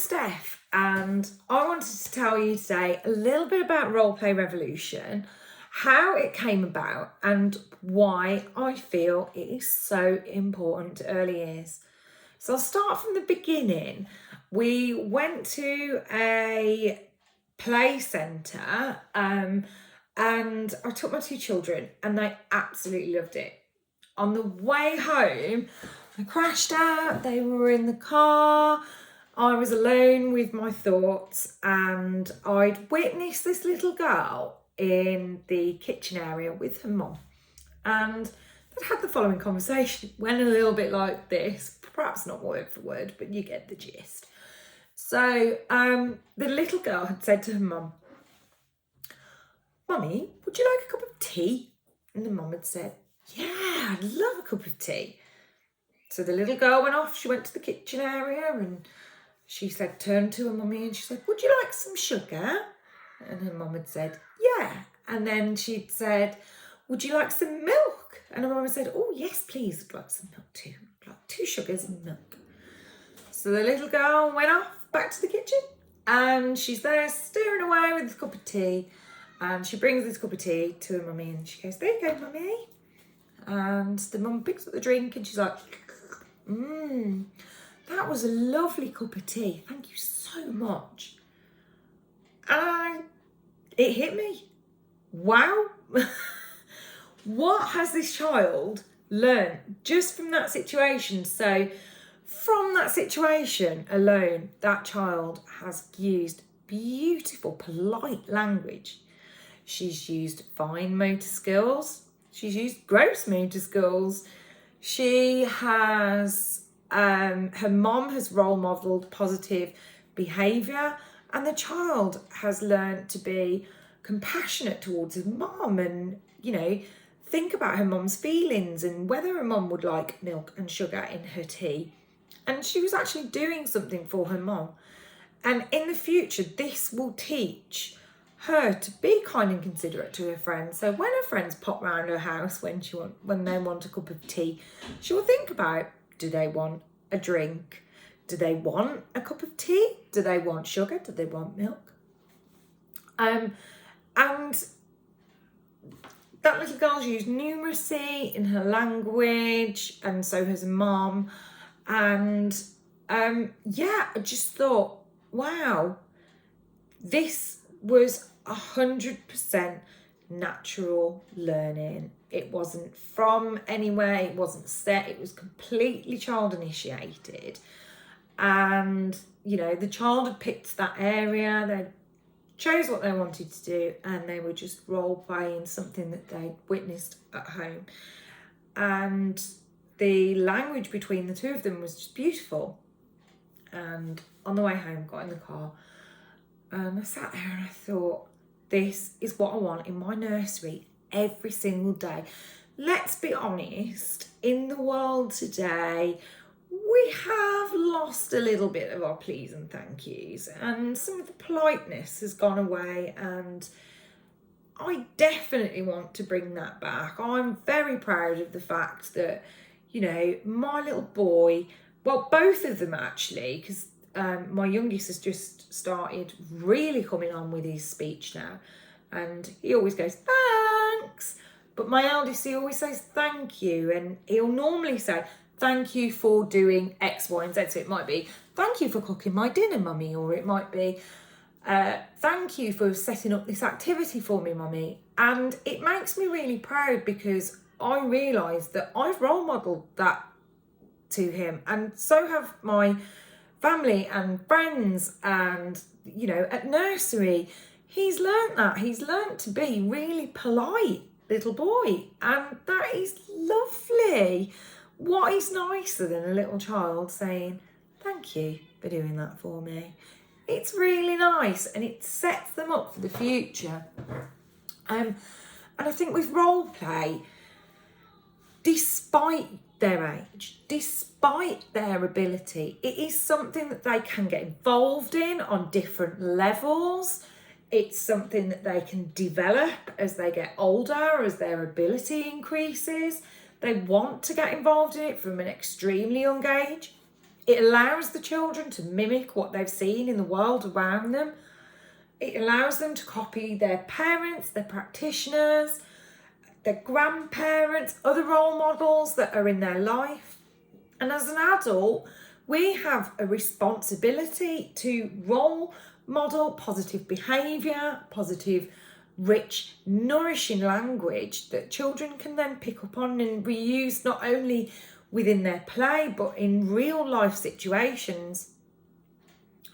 Steph, and I wanted to tell you today a little bit about Roleplay Revolution, how it came about, and why I feel it is so important to early years. So I'll start from the beginning. We went to a play centre and I took my two children and they absolutely loved it. On the way home, I crashed out, they were in the car, I was alone with my thoughts, and I'd witnessed this little girl in the kitchen area with her mum. And they'd had the following conversation. It went a little bit like this, perhaps not word for word, but you get the gist. So the little girl had said to her mum, "Mummy, would you like a cup of tea?" And the mum had said, "Yeah, I'd love a cup of tea." So the little girl went off, she went to the kitchen area and she said, turned to her mummy and she said, "Would you like some sugar?" And her mum had said, "Yeah." And then she'd said, "Would you like some milk?" And her mum had said, "Oh, yes, please, I'd like some milk too. I'd like 2 sugars and milk." So the little girl went off back to the kitchen and she's there stirring away with this cup of tea. And she brings this cup of tea to her mummy and she goes, "There you go, mummy." And the mum picks up the drink and she's like, "That was a lovely cup of tea. Thank you so much." And it hit me. Wow. What has this child learned just from that situation? So from that situation alone, that child has used beautiful, polite language. She's used fine motor skills. She's used gross motor skills. She has, her mom has role modelled positive behaviour, and the child has learned to be compassionate towards her mom and, think about her mom's feelings and whether her mom would like milk and sugar in her tea. And she was actually doing something for her mom. And in the future, this will teach her to be kind and considerate to her friends. So when her friends pop round her house when they want a cup of tea, she will think about, do they want a drink? Do they want a cup of tea? Do they want sugar? Do they want milk? And that little girl's used numeracy in her language, and so has her mum. And I just thought, wow, this was 100% natural learning. It wasn't from anywhere, it wasn't set, it was completely child initiated. And, the child had picked that area, they chose what they wanted to do, and they were just role playing something that they'd witnessed at home. And the language between the two of them was just beautiful. And on the way home, got in the car, and I sat there and I thought, this is what I want in my nursery every single day. Let's be honest, in the world today, we have lost a little bit of our please and thank yous, and some of the politeness has gone away, and I definitely want to bring that back. I'm very proud of the fact that, my little boy, well, both of them actually, because my youngest has just started really coming on with his speech now, and he always goes, "Thanks." But my eldest, he always says thank you, and he'll normally say, "Thank you for doing X, Y, and Z." So it might be, "Thank you for cooking my dinner, mummy," or it might be, "Thank you for setting up this activity for me, mummy." And it makes me really proud because I realise that I've role modelled that to him, and so have my family and friends, and at nursery he's learnt that. He's learnt to be really polite little boy, and that is lovely. What is nicer than a little child saying, "Thank you for doing that for me"? It's really nice, and it sets them up for the future. And I think with role play, despite their age, despite their ability, it is something that they can get involved in on different levels. It's something that they can develop as they get older, as their ability increases. They want to get involved in it from an extremely young age. It allows the children to mimic what they've seen in the world around them. It allows them to copy their parents, their practitioners, their grandparents, other role models that are in their life. And as an adult, we have a responsibility to role model positive behaviour, positive, rich, nourishing language that children can then pick up on and reuse not only within their play, but in real life situations.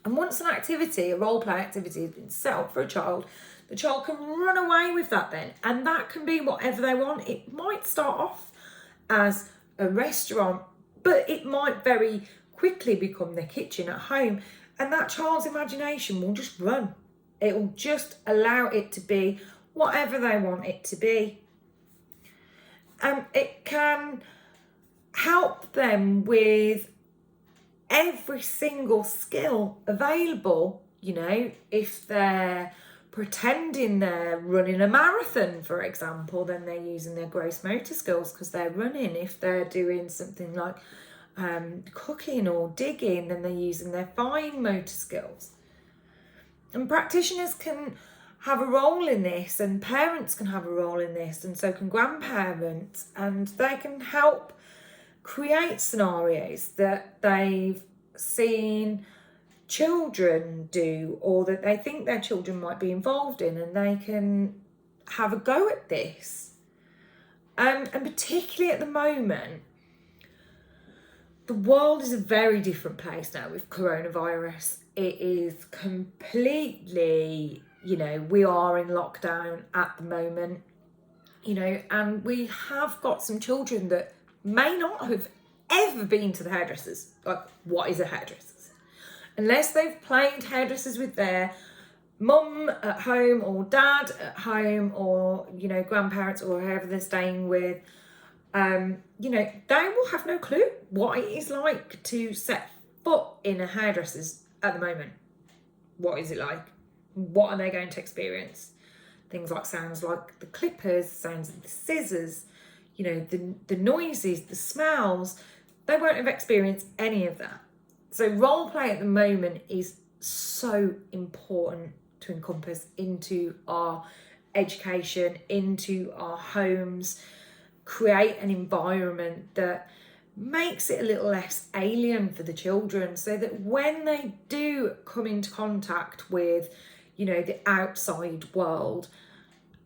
And once an activity, a role play activity, has been set up for a child, the child can run away with that then. And that can be whatever they want. It might start off as a restaurant, but it might very quickly become their kitchen at home. And that child's imagination will just run. It will just allow it to be whatever they want it to be. It can help them with every single skill available. You know, if they're pretending they're running a marathon, for example, then they're using their gross motor skills because they're running. If they're doing something like cooking or digging, then they're using their fine motor skills. And practitioners can have a role in this, and parents can have a role in this, and so can grandparents, and they can help create scenarios that they've seen children do or that they think their children might be involved in, and they can have a go at this. And particularly at the moment, the world is a very different place now with coronavirus. It is completely, you know, we are in lockdown at the moment, you know, and we have got some children that may not have ever been to the hairdressers. Like, what is a hairdresser's? Unless they've played hairdressers with their mum at home or dad at home or, you know, grandparents or whoever they're staying with, you know, they will have no clue what it is like to set foot in a hairdresser's at the moment. What is it like? What are they going to experience? Things like sounds like the clippers, sounds of the scissors, you know, the noises, the smells. They won't have experienced any of that. So role play at the moment is so important to encompass into our education, into our homes, create an environment that makes it a little less alien for the children, so that when they do come into contact with, you know, the outside world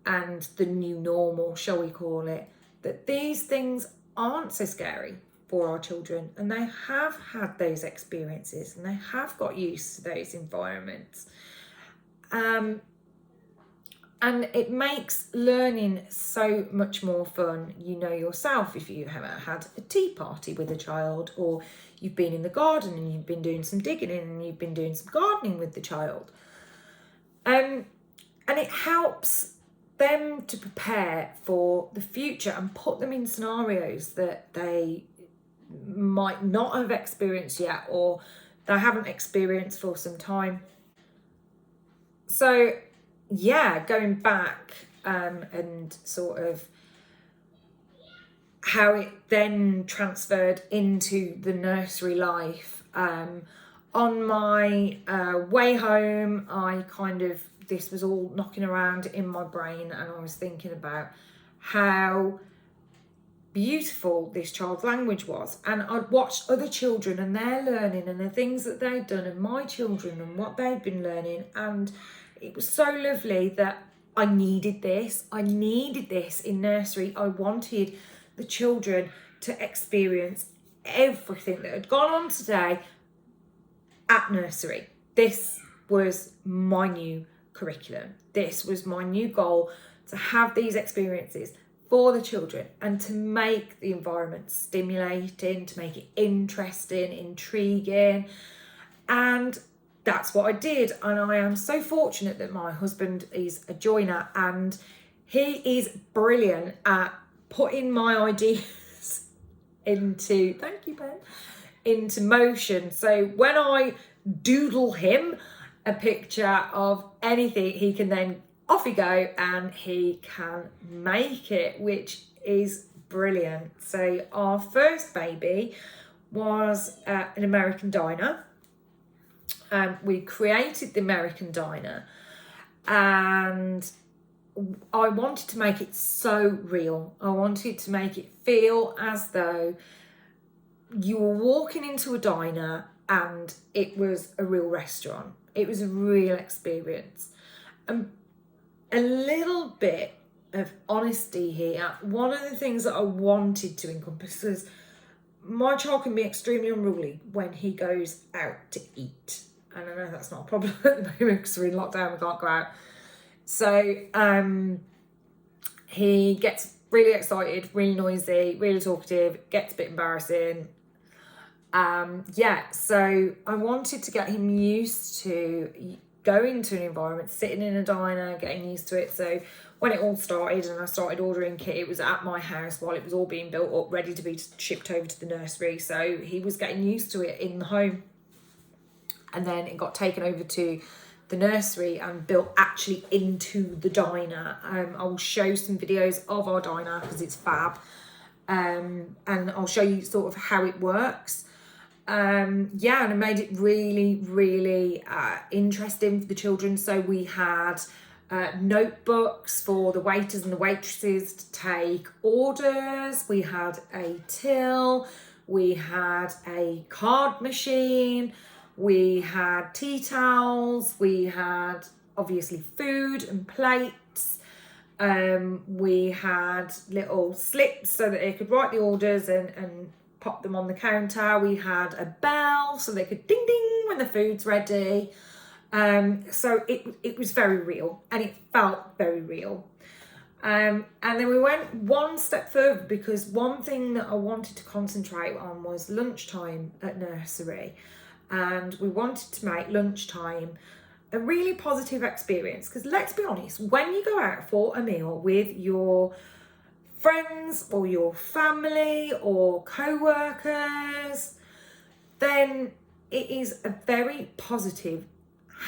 and the new normal, shall we call it, that these things aren't so scary for our children, and they have had those experiences and they have got used to those environments. And it makes learning so much more fun. You know yourself, if you haven't had a tea party with a child, or you've been in the garden and you've been doing some digging and you've been doing some gardening with the child. And it helps them to prepare for the future and put them in scenarios that they might not have experienced yet, or they haven't experienced for some time. So yeah, going back and sort of how it then transferred into the nursery life. On my way home, this was all knocking around in my brain, and I was thinking about how beautiful this child's language was. And I'd watched other children and their learning and the things that they'd done, and my children and what they'd been learning. And it was so lovely that I needed this. I needed this in nursery. I wanted the children to experience everything that had gone on today at nursery. This was my new curriculum. This was my new goal, to have these experiences for the children and to make the environment stimulating, to make it interesting, intriguing. And that's what I did. And I am so fortunate that my husband is a joiner, and he is brilliant at putting my ideas into, thank you, Ben, into motion. So when I doodle him a picture of anything, he can then off he go and he can make it, which is brilliant. So our first baby was an American diner. We created the American diner, and I wanted to make it so real. I wanted to make it feel as though you were walking into a diner and it was a real restaurant. It was a real experience. A little bit of honesty here. One of the things that I wanted to encompass is my child can be extremely unruly when he goes out to eat. And I know that's not a problem at the moment because we're in lockdown, we can't go out. So he gets really excited, really noisy, really talkative, gets a bit embarrassing. So I wanted to get him used to going to an environment, sitting in a diner, getting used to it. So when it all started and I started ordering kit, it was at my house while it was all being built up, ready to be shipped over to the nursery. So he was getting used to it in the home. And then it got taken over to the nursery and built actually into the diner. I will show some videos of our diner because it's fab. And I'll show you sort of how it works. And I made it really, really interesting for the children. So we had notebooks for the waiters and the waitresses to take orders. We had a till. We had a card machine. We had tea towels. We had obviously food and plates. We had little slips so that they could write the orders and pop them on the counter. We had a bell so they could ding ding when the food's ready. So it was very real and it felt very real. And then we went one step further because one thing that I wanted to concentrate on was lunchtime at nursery. And we wanted to make lunchtime a really positive experience because let's be honest, when you go out for a meal with your friends or your family or co-workers, then it is a very positive,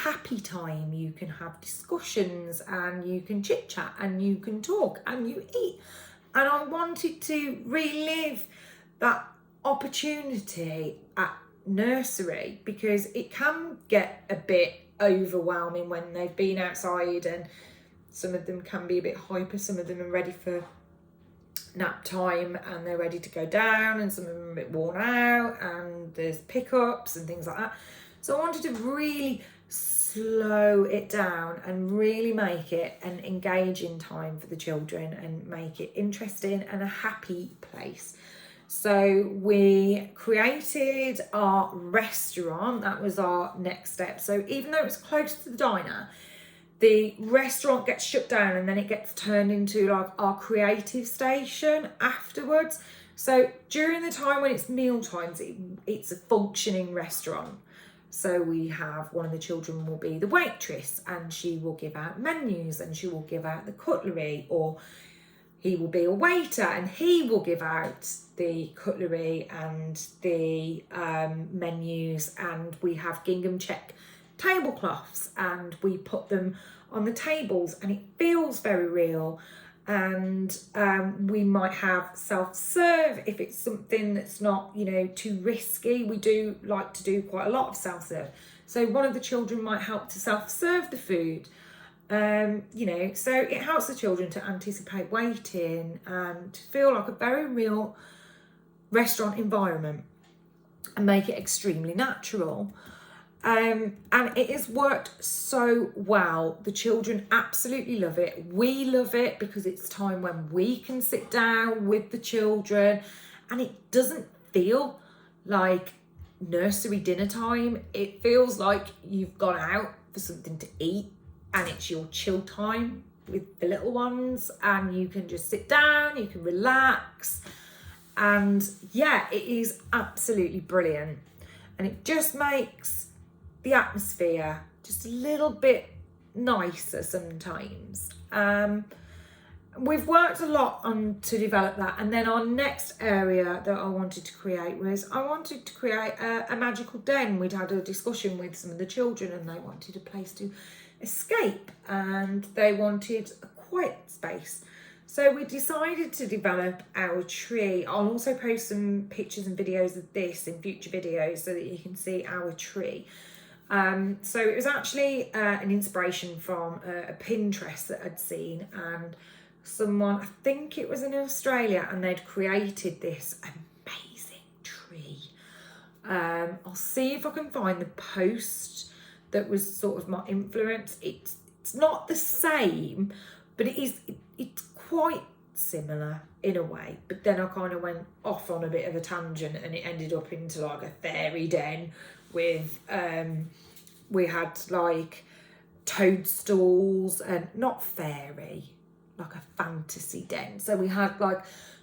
happy time. You can have discussions and you can chit chat and you can talk and you eat. And I wanted to relive that opportunity at nursery because it can get a bit overwhelming when they've been outside, and some of them can be a bit hyper, some of them are ready for nap time and they're ready to go down, and some of them are a bit worn out and there's pickups and things like that. So I wanted to really slow it down and really make it an engaging time for the children and make it interesting and a happy place. So we created our restaurant. That was our next step. So even though it was close to the diner, the restaurant gets shut down and then it gets turned into like our creative station afterwards. So during the time when it's meal times, it's a functioning restaurant. So we have one of the children will be the waitress and she will give out menus and she will give out the cutlery, or he will be a waiter and he will give out the cutlery and the menus, and we have gingham check tablecloths and we put them on the tables and it feels very real. And we might have self-serve if it's something that's not, too risky. We do like to do quite a lot of self-serve. So one of the children might help to self-serve the food. So it helps the children to anticipate waiting and to feel like a very real restaurant environment and make it extremely natural. And it has worked so well. The children absolutely love it. We love it because it's time when we can sit down with the children and it doesn't feel like nursery dinner time. It feels like you've gone out for something to eat and it's your chill time with the little ones, and you can just sit down, you can relax. And it is absolutely brilliant. And it just makes the atmosphere just a little bit nicer sometimes. We've worked a lot on to develop that. And then our next area that I wanted to create was I wanted to create a magical den. We'd had a discussion with some of the children and they wanted a place to escape and they wanted a quiet space. So we decided to develop our tree. I'll also post some pictures and videos of this in future videos so that you can see our tree. So it was actually an inspiration from a Pinterest that I'd seen, and someone, I think it was in Australia, and they'd created this amazing tree. I'll see if I can find the post that was sort of my influence. It's not the same, but it's quite similar in a way. But then I kind of went off on a bit of a tangent, and it ended up into like a fairy den with we had like toadstools, and not fairy, like a fantasy den. So we had like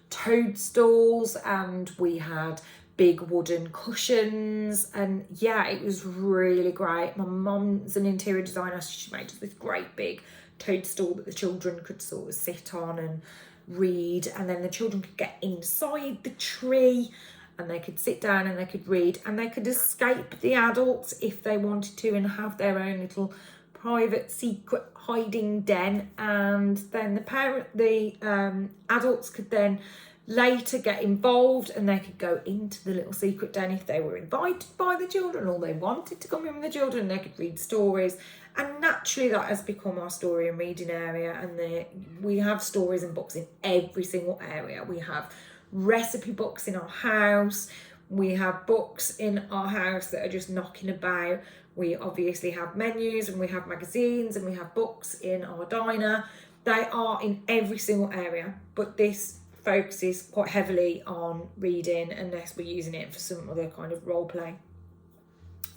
toadstools, and we had big wooden cushions, and yeah, it was really great. My mum's an interior designer, so she made this great big toadstool that the children could sort of sit on and read, and then the children could get inside the tree and they could sit down and they could read, and they could escape the adults if they wanted to and have their own little private secret hiding den. And then the adults could then later get involved, and they could go into the little secret den if they were invited by the children or they wanted to come in with the children. They could read stories, and naturally that has become our story and reading area. And we have stories and books in every single area. We have recipe books in our house, we have books in our house that are just knocking about. We obviously have menus, and we have magazines, and we have books in our diner. They are in every single area, but this focuses quite heavily on reading, unless we're using it for some other kind of role play.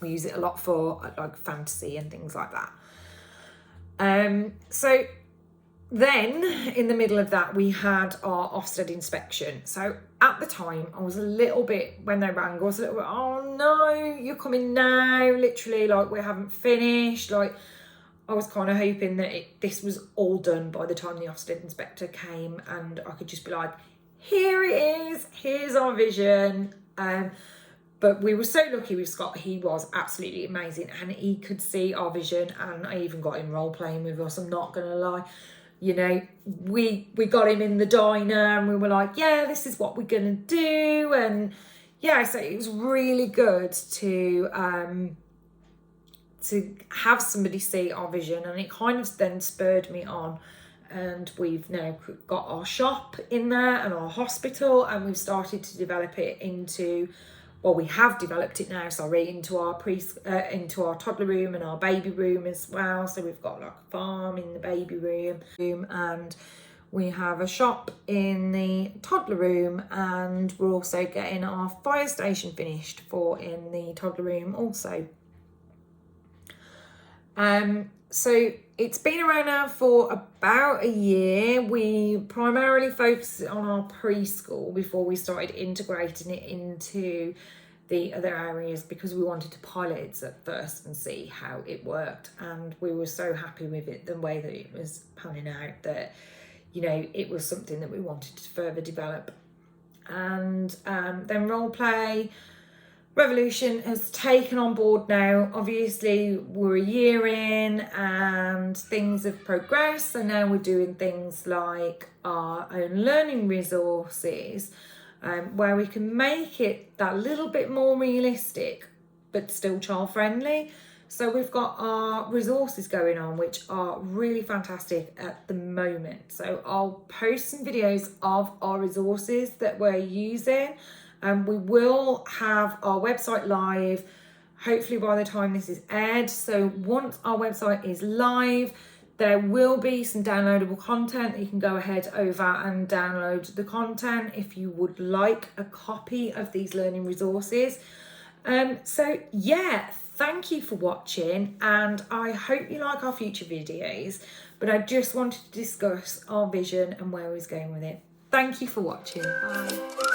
We use it a lot for like fantasy and things like that. So then in the middle of that, we had our Ofsted inspection. So at the time, I was a little bit, when they rang, I was a little bit, oh no, you're coming now, literally, like we haven't finished. Like I was kind of hoping that this was all done by the time the Ofsted inspector came, and I could just be like, here it is, here's our vision. But we were so lucky with Scott. He was absolutely amazing, and he could see our vision, and I even got him role playing with us, I'm not gonna lie. You know, we got him in the diner, and we were like, yeah, this is what we're gonna do. And yeah, so it was really good to have somebody see our vision, and it kind of then spurred me on. And we've now got our shop in there and our hospital, and we've started to develop it into, well, we have developed it now, sorry, into our toddler room and our baby room as well. So we've got like a farm in the baby room, and we have a shop in the toddler room, and we're also getting our fire station finished in the toddler room also. So it's been around now for about a year. We primarily focused on our preschool before we started integrating it into the other areas, because we wanted to pilot it at first and see how it worked. And we were so happy with it, the way that it was panning out, that, you know, it was something that we wanted to further develop. And then Roleplay Revolution has taken on board now. Obviously, we're a year in and things have progressed. So now we're doing things like our own learning resources, where we can make it that little bit more realistic, but still child friendly. So we've got our resources going on, which are really fantastic at the moment. So I'll post some videos of our resources that we're using. We will have our website live, hopefully by the time this is aired. So once our website is live, there will be some downloadable content. You can go ahead over and download the content if you would like a copy of these learning resources. So yeah, thank you for watching, and I hope you like our future videos. But I just wanted to discuss our vision and where we're going with it. Thank you for watching. Bye.